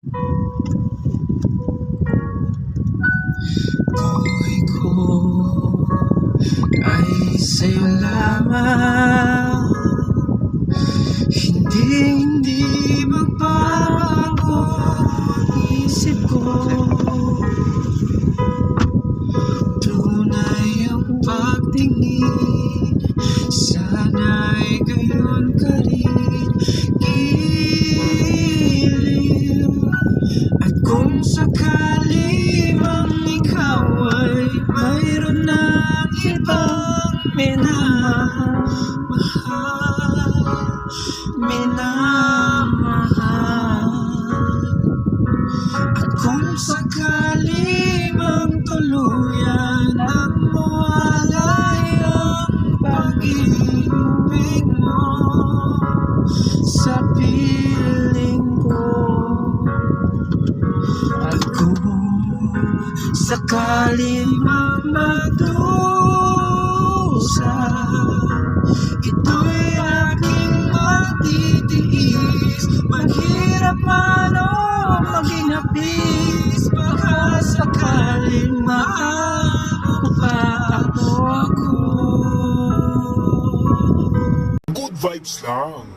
Buhay ko ay sa'yo lamang, hindi magbabago ang isip ko. Tunay ang pagtingin, sana'y gayon ka rin. Giliw, at kung sakali mang ikaw ay mayroon ng ibang minamahal, at kung sakali mang tuluyan ang mawalay ang pag-ibig mo sa piling ko, at kung sakali mang magdusa, ito'y aking matitiis. Maghirap man o maging hapis, baka sakaling maamo pa ako. Good vibes lang.